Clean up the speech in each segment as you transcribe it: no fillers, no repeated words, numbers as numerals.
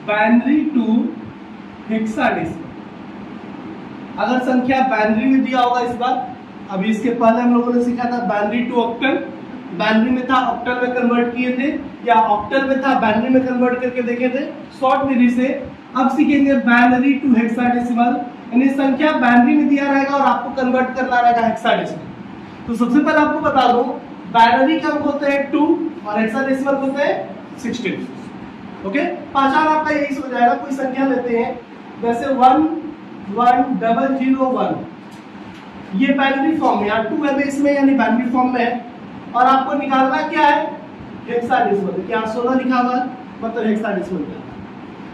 Binary to hexadecimal. अगर संख्या binary में दिया होगा इस बार, अभी इसके पहले हम लोगों ने सीखा था बाइनरी टू ऑक्टल, बाइनरी में था ऑक्टल में कन्वर्ट किए थे, या ऑक्टल में था बाइनरी में कन्वर्ट करके देखे थे शॉर्ट विधि से। अब सीखेंगे बाइनरी टू हेक्साडेसिमल, यानी संख्या बाइनरी में दिया रहेगा और आपको कन्वर्ट करना रहेगा हेक्साडेसिमल। तो सबसे पहले आपको बता दूं, बाइनरी के अंक होते हैं 2 और हेक्साडेसिमल होते हैं 16। ओके, पहचान आपका यही हो जाएगा। कोई संख्या लेते हैं जैसे 11001, ये बाइनरी फॉर्म में, यहाँ 2 है इसमें, यानी बाइनरी फॉर्म में है, और आपको निकालना क्या है हेक्साडेसिमल। क्या 16 लिखा हुआ है, मतलब हेक्साडेसिमल का।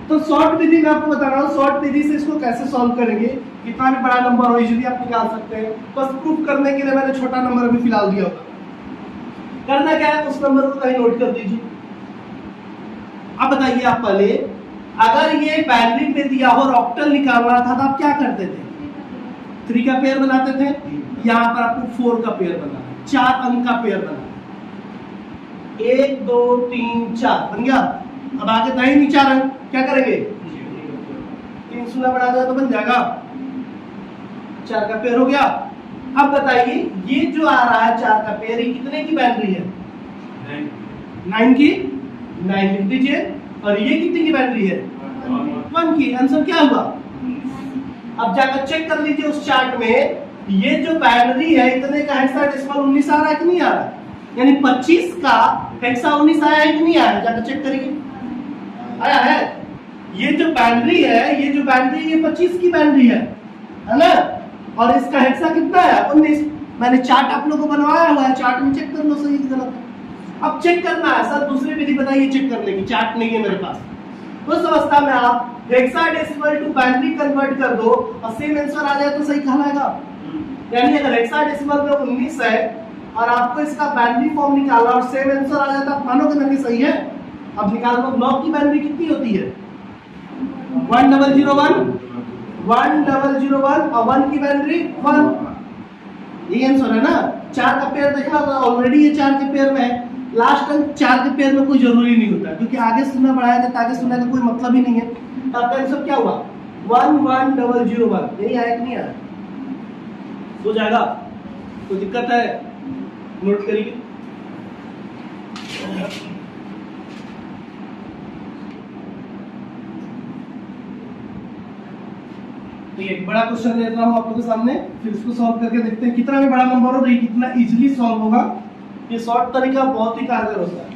तो शॉर्ट विधि में आपको बता रहा हूँ, शॉर्ट विधि से इसको कैसे सॉल्व करेंगे। कितना भी बड़ा नंबर हो इजीली आप निकाल सकते हैं। बस प्रूफ करने के लिए मैंने छोटा नंबर अभी फिलहाल दिया होगा। करना क्या है, उस नंबर को कहीं नोट कर दीजिए। अब बताइए आप पहले, अगर ये बाइनरी में दिया हो और ऑक्टल निकालना था तो आप क्या करते थे? 3 का पेयर बनाते थे। यहाँ पर आपको 4 का पेयर बनाना है, 4 अंक का पेयर बनाना है। 1 2 3 4 बन गया। अब आगे नहीं, नहीं 4 अंक, क्या करेंगे? 3 शून्य बढ़ा दो तो बन जाएगा, 4 का पेयर हो गया। अब बताइए ये जो आ रहा है 4 का पेयर, ये कितने की बाइनरी है? 9 की। 9 लिख दीजिए। और ये कितनी की बाइनरी है? 1 की। आंसर क्या हुआ? अब जाकर चेक कर लीजिए उस चार्ट में, ये जो बाइनरी है इतने का हेक्साडेसिमल 19 आ रहा है कि नहीं आ रहा है? यानी 25 का हेक्सा 19 आया है कि नहीं आया? जाकर चेक करिए, आया है। ये जो बाइनरी है, ये जो बाइनरी, ये 25 की बाइनरी है ना? और इसका हेक्सा कितना है? 19। मैंने चार्ट आप लोगों को बनवाया हुआ है, चार्ट में चेक कर लो सही गलत। अब चेक करना है सर, दूसरी विधि बताइए चेक करने की, चार्ट नहीं है मेरे पास। उस अवस्था में आप हेक्साडेसिमल टू बाइनरी कन्वर्ट कर दो और सेम आंसर आ जाए तो सही कहलाएगा। यानी अगर हेक्साडेसिमल में 19 है और आपको इसका बाइनरी फॉर्म निकाला और सेम आंसर आ जाए तो आप मानोगे ना कि सही है। अब निकाल लो 9 की बाइनरी कितनी होती है? 1001 और 1 की बाइनरी 1। ये आंसर है ना। 4 का पेयर देखा तो ऑलरेडी ये 4 के पेयर में है। लास्ट अंक 4 के पेयर में कोई जरूरी नहीं होता, क्योंकि आगे शून्य बढ़ाया जाता है, आगे शून्य का कोई मतलब ही नहीं है। आपका आंसर क्या हुआ? 11001। यही आया कि नहीं आया? हो जाएगा। कोई दिक्कत है? नोट करिए। तो एक बड़ा क्वेश्चन देता हूं आप लोगों के सामने, फिर इसको सॉल्व करके देखते हैं कितना भी बड़ा नंबर हो तो ये कितना इजीली सॉल्व होगा। ये शॉर्ट तरीका बहुत ही कारगर होता है।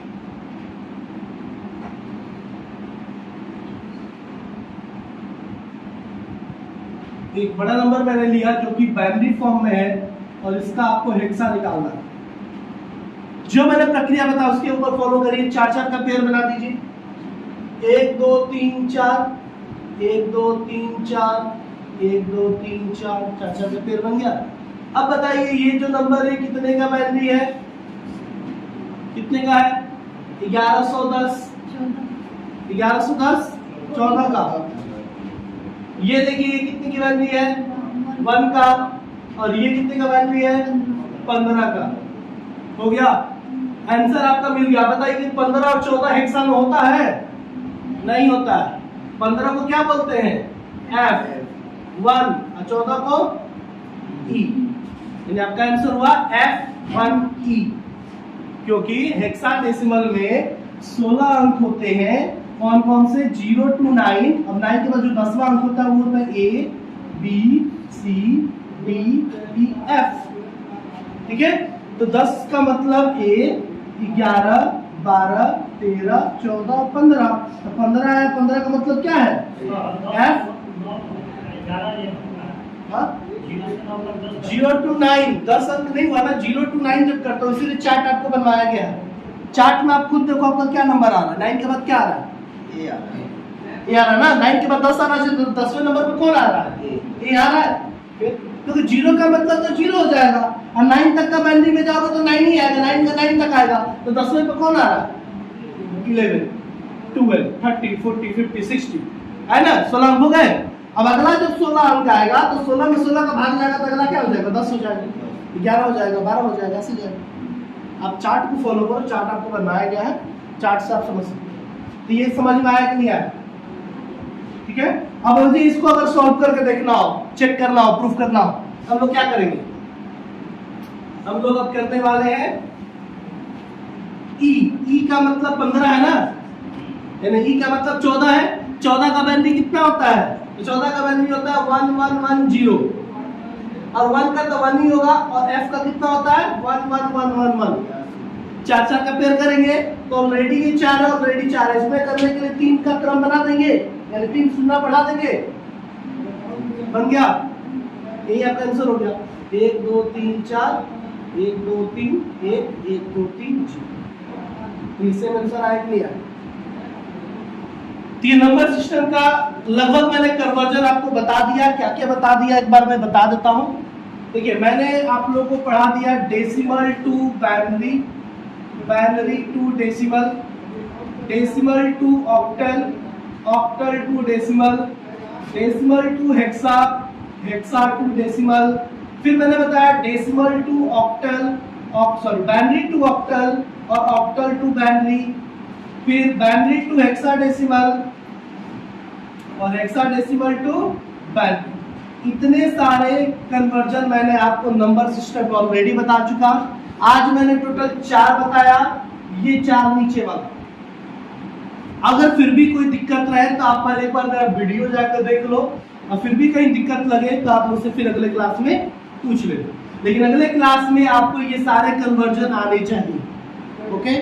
एक बड़ा नंबर मैंने लिया जो कि बाइनरी फॉर्म में है और इसका आपको हेक्सा निकालना है। जो मैंने प्रक्रिया बताया उसके ऊपर फॉलो करिए। 4 का पेयर बना दीजिए। 1 2 3 4, 1 2 3 4, 1 2 3 4, 4 का पेयर बन गया। अब बताइए ये जो नंबर है कितने का बाइनरी है? कितने का है? 1110। 1110 14 का। ये देखिए ये कितने की बाइनरी है? 1 का। और ये कितने का बाइनरी है? 15 का। हो गया, आंसर आपका मिल गया। बताइए कि 15 और 14 हेक्सा में होता है? नहीं होता है। 15 को क्या बोलते हैं? F1 और 14 को E। यानी आपका आंसर हुआ F1E, क्योंकि हेक्साडेसिमल में 16 अंक होते हैं। कौन कौन से? 0 to 9। अब 9 के बाद जो 10वां अंक होता है वो होता है A B C D E F। ठीक है, तो 10 का मतलब A, 11 12 13 14 15। तो 15 है, 15 का मतलब क्या है? F 0 to 9। 10 अंक नहीं हुआ ना, 0 to 9 जब करता हूँ, इसीलिए चार्ट आपको बनवाया गया है। चार्ट में आप खुद देखो आपका क्या नंबर आ रहा है। 9 के बाद क्या आ रहा है? ए आ रहा है। ए आ रहा है ना। 9 के बाद 10 आ रहा है, तो 10वें नंबर पे कौन आ रहा है? ए आ रहा है। क्योंकि 0 का मतलब तो 0 हो जाएगा, और 9 तक का बाइनरी में जाओगे तो 9 ही आएगा। 9 का 9 तक आएगा, तो 10वें पे कौन आ रहा है? 11 12 30 40 50 60 है ना। 16 अंक हो गए। अब अगला जब 16 अंक आएगा तो 16 में 16 का भाग जाएगा तो अगला क्या हो जाएगा? 10 हो जाएगा, 11 हो जाएगा, 12 हो जाएगा, ऐसे जाएगा। आप चार्ट को फॉलो करो, चार्ट आपको बनाया गया है, चार्ट से आप समझ सकते हैं। तो ये समझ में आया कि नहीं आया? ठीक है। अब मुझे इसको अगर सॉल्व करके देखना हो, चेक करना हो, प्रूफ करना हो, हम लोग क्या करेंगे? हम लोग अब करने वाले हैं ई का मतलब 15 है ना, यानी ई का मतलब 14 है। 14 का वैल्यू कितना होता है? तो 14 का वैल्यू होता है 1110, और 1 का तो 1 ही होगा, और f का कितना होता है 11111। 4 4 का पेयर करेंगे तो ऑलरेडी ये 4 है, ऑलरेडी 4 है, इसमें करने के लिए 3 का क्रम बना देंगे, यानी 3 शून्य बढ़ा देंगे, बन गया। यही आपका आंसर हो गया। 1 2 3 4, 1 2 3 1 1 2 3 0। इससे आंसर आया कि नहीं आया? ये नंबर सिस्टम का लगभग मैंने कन्वर्जन आपको बता दिया। क्या क्या बता दिया एक बार मैं बता देता हूं। देखिए, मैंने आप लोगों को पढ़ा दिया decimal to binary, binary to decimal, decimal to octal, octal to decimal, decimal to hexa, hexa to decimal. फिर मैंने बताया decimal to octal, binary to octal और ऑक्टल टू बाइनरी, फिर बाइनरी टू हेक्साडेसिमल और हेक्साडेसिमल टू बाइनरी। इतने सारे conversion मैंने आपको नंबर सिस्टम को ऑलरेडी बता चुका। आज मैंने टोटल 4 बताया, ये 4 नीचे वाला। अगर फिर भी कोई दिक्कत रहे तो आप पहले एक बार मेरा वीडियो जाकर देख लो, और फिर भी कहीं दिक्कत लगे तो आप मुझसे फिर अगले क्लास में पूछ लेना। लेकिन अगले क्लास में आपको ये सारे कन्वर्जन आने चाहिए। ओके।